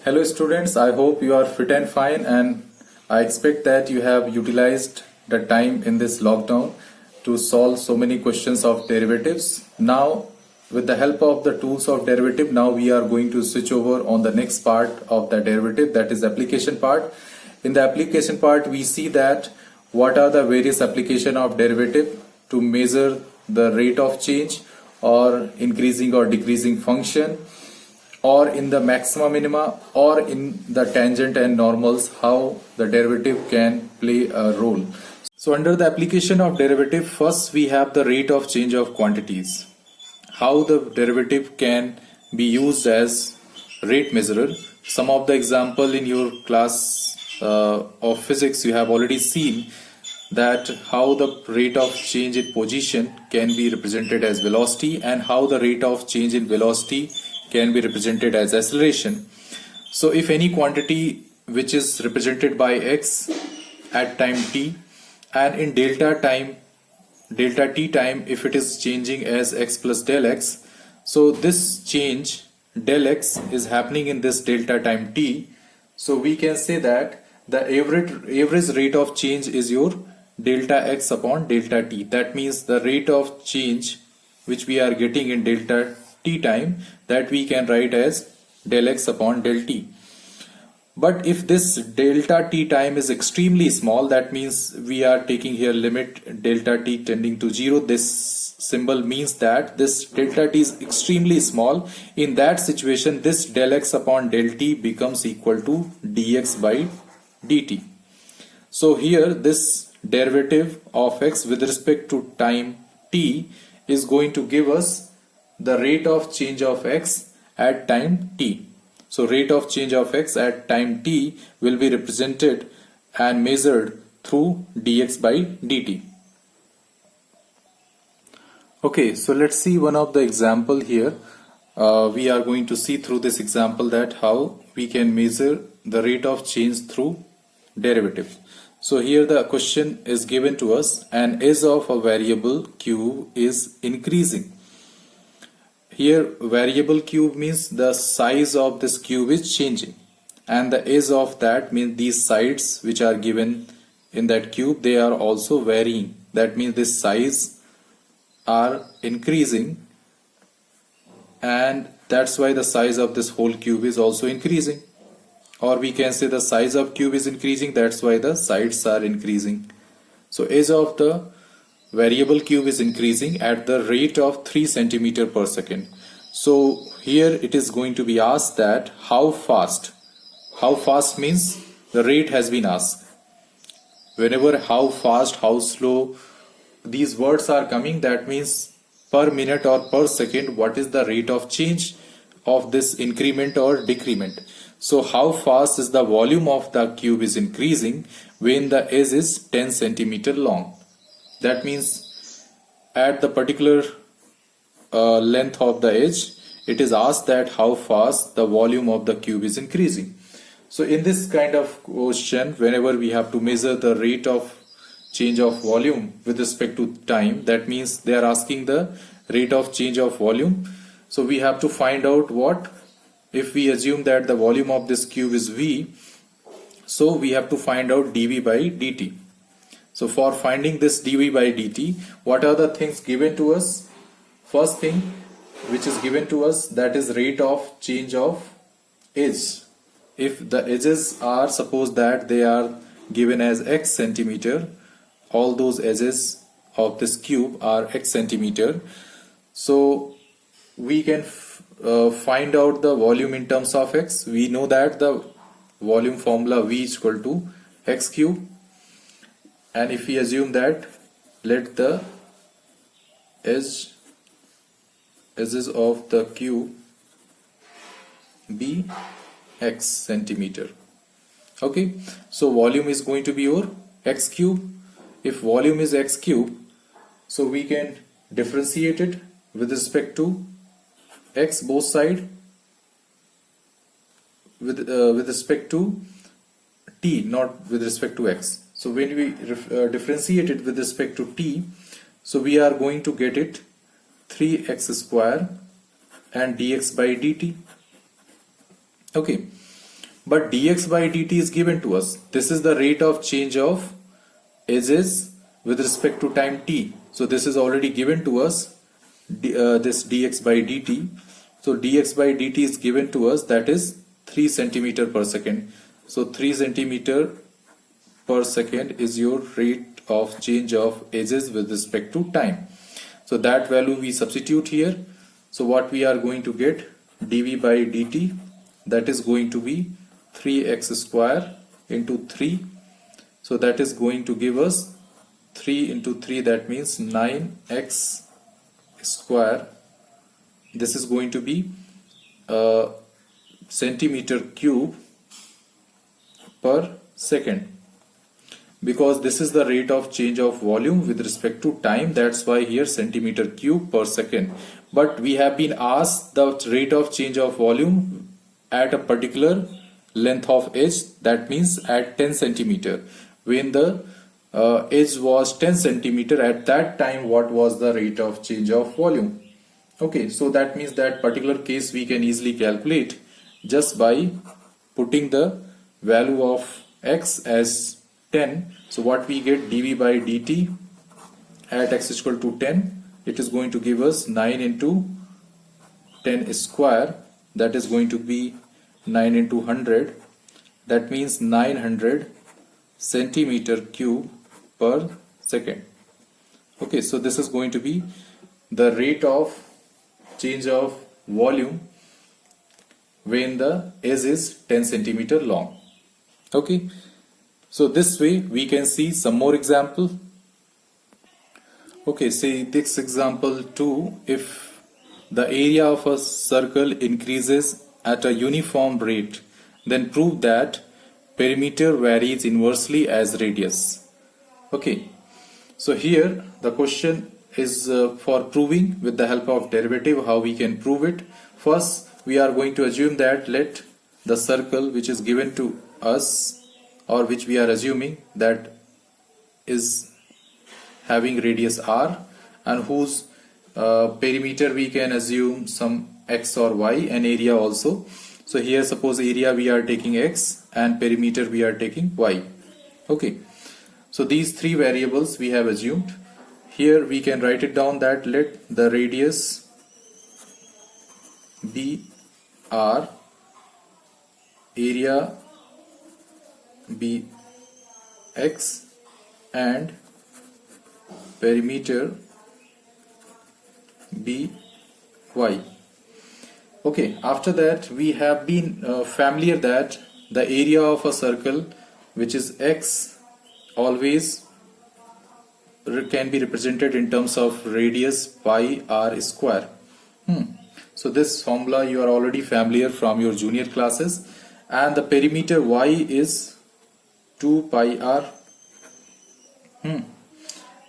Hello students, I hope you are fit and fine, and I expect that you have utilized the time in this lockdown to solve so many questions of derivatives. Now with the help of the tools of derivative, now we are going to switch over on the next part of the derivative, that is application part. In the application part we see that what are the various application of derivative to measure the rate of change or increasing or decreasing function, or in the maxima minima, or in the tangent and normals, how the derivative can play a role. So under the application of derivative, first we have the rate of change of quantities. How the derivative can be used as rate measurer. Some of the example in your class of physics you have already seen that how the rate of change in position can be represented as velocity, and how the rate of change in velocity can be represented as acceleration. So if any quantity which is represented by x at time t, and in delta t time, if it is changing as x plus del x, so this change del x is happening in this delta time t, so we can say that the average rate of change is your delta x upon delta t. That means the rate of change which we are getting in delta t time, that we can write as del x upon del t. But if this delta t time is extremely small, that means we are taking here limit delta t tending to 0. This symbol means that this delta t is extremely small. In that situation, this del x upon del t becomes equal to dx by dt. So here this derivative of x with respect to time t is going to give us the rate of change of x at time t. So rate of change of x at time t will be represented and measured through dx by dt. Okay, so let's see one of the example here. We are going to see through this example that how we can measure the rate of change through derivative. So here the question is given to us, an edge of a variable q is increasing. Here variable cube means the size of this cube is changing, and the edge of that means these sides which are given in that cube, they are also varying. That means this size are increasing, and that's why the size of this whole cube is also increasing. Or we can say the size of cube is increasing, that's why the sides are increasing. So edge of the variable cube is increasing at the rate of 3 centimeter per second. So here it is going to be asked that how fast. How fast means the rate has been asked. Whenever how fast, how slow, these words are coming, that means per minute or per second, what is the rate of change of this increment or decrement. So how fast is the volume of the cube is increasing when the edge is 10 centimeter long. That means at the particular length of the edge, it is asked that how fast the volume of the cube is increasing. So in this kind of question, whenever we have to measure the rate of change of volume with respect to time, that means they are asking the rate of change of volume. So we have to find out what, if we assume that the volume of this cube is V, so we have to find out dV by dt. So for finding this dV by dt, what are the things given to us? First thing which is given to us, that is rate of change of edge. If the edges are, suppose that they are given as x centimeter, all those edges of this cube are x centimeter, so we can find out the volume in terms of x. We know that the volume formula V is equal to x cube. And if we assume that let the edges of the cube be x centimeter. Okay, so volume is going to be your x cube. If volume is x cube, so we can differentiate it with respect to x both side with respect to t, not with respect to x. So when we differentiate it with respect to t, so we are going to get it 3x square and dx by dt. Okay, but dx by dt is given to us. This is the rate of change of edges with respect to time t. So this is already given to us, this dx by dt. So dx by dt is given to us, that is 3 centimeter per second. So 3 centimeter per second is your rate of change of edges with respect to time. So that value we substitute here. So what we are going to get, dv by dt, that is going to be 3x square into 3. So that is going to give us 3 into 3, that means 9x square. This is going to be centimeter cube per second, because this is the rate of change of volume with respect to time. That's why here centimeter cube per second. But we have been asked the rate of change of volume at a particular length of edge, that means at 10 centimeter. When the edge was 10 centimeter, at that time what was the rate of change of volume? Okay, so that means that particular case we can easily calculate just by putting the value of x as 10. So what we get, dv by dt at x is equal to 10, it is going to give us 9 into 10 square, that is going to be 9 into 100, that means 900 centimeter cube per second. Okay, so this is going to be the rate of change of volume when the edge is 10 centimeter long. Okay, so this way we can see some more example. Okay, say this example 2, if the area of a circle increases at a uniform rate, then prove that perimeter varies inversely as radius. Okay, so here the question is for proving with the help of derivative how we can prove it. First we are going to assume that let the circle which is given to us, or which we are assuming that is having radius r, and whose perimeter we can assume some x or y, and area also. So here suppose area we are taking x and perimeter we are taking y. Okay, so these three variables we have assumed. Here we can write it down that let the radius be r, area be x, and perimeter be y. Okay, after that we have been familiar that the area of a circle which is x always can be represented in terms of radius pi r square. So this formula you are already familiar from your junior classes, and the perimeter y is 2 pi r.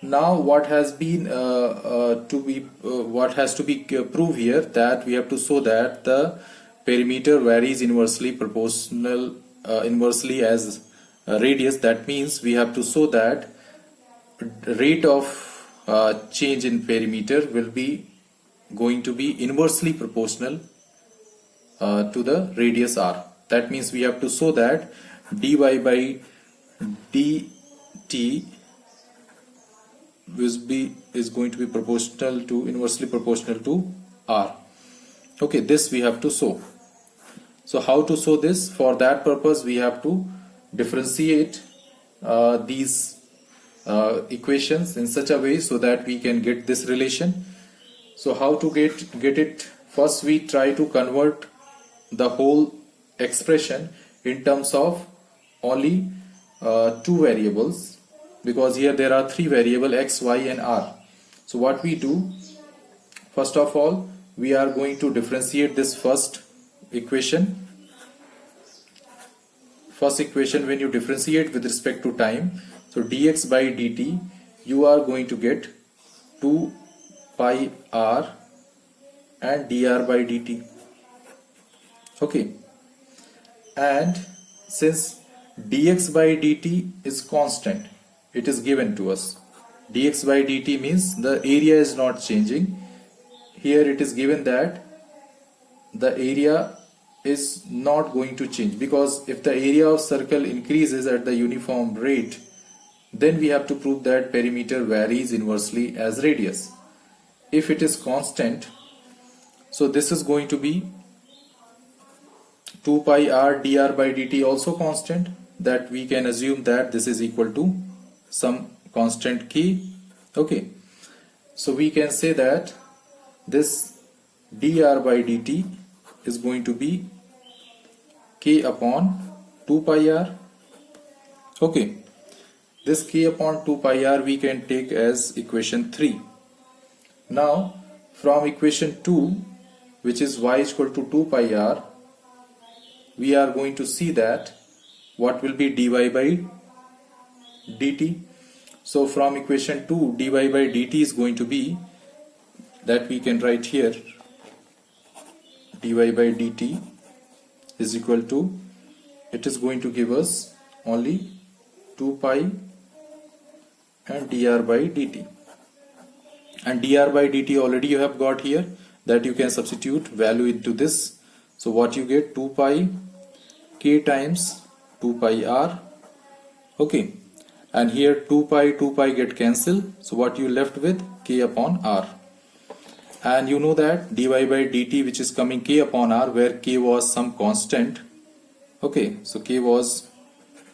Now what has been what has to be proved here, that we have to show that the perimeter varies inversely proportional inversely as radius. That means we have to show that rate of change in perimeter will be going to be inversely proportional to the radius r. That means we have to show that dy by dt is going to be proportional to inversely proportional to r. Okay, this we have to show. So how to show this? For that purpose we have to differentiate these equations in such a way so that we can get this relation. So how to get it? First we try to convert the whole expression in terms of only two variables, because here there are three variables x, y and r. So what we do, first of all we are going to differentiate this first equation. First equation, when you differentiate with respect to time, so dx by dt, you are going to get 2 pi r and dr by dt. Okay, and since dx by dt is constant, it is given to us. Dx by dt means the area is not changing. Here it is given that the area is not going to change, because if the area of circle increases at the uniform rate, then we have to prove that perimeter varies inversely as radius. If it is constant, so this is going to be 2 pi r dr by dt also constant, that we can assume that this is equal to some constant k. Okay, so we can say that this dr by dt is going to be k upon 2 pi r. Okay, this k upon 2 pi r we can take as equation 3. Now from equation 2, which is y is equal to 2 pi r, we are going to see that what will be dy by dt. So from equation 2, dy by dt is going to be, that we can write here, dy by dt is equal to, it is going to give us only 2 pi and dr by dt. And dr by dt already you have got here, that you can substitute value into this. So what you get, 2 pi k times 2 pi r. Okay, and here 2 pi get cancelled, so what you left with, k upon r. And you know that dy by dt, which is coming k upon r, where k was some constant. Okay, so k was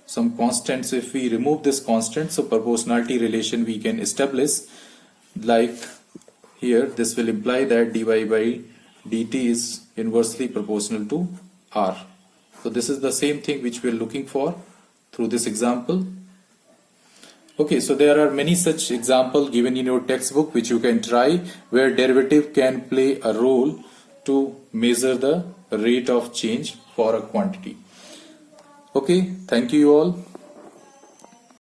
some constant, so if we remove this constant, so proportionality relation we can establish, like here this will imply that dy by dt is inversely proportional to r. So this is the same thing which we are looking for through this example. Okay, so there are many such examples given in your textbook which you can try, where derivative can play a role to measure the rate of change for a quantity. Okay, thank you all.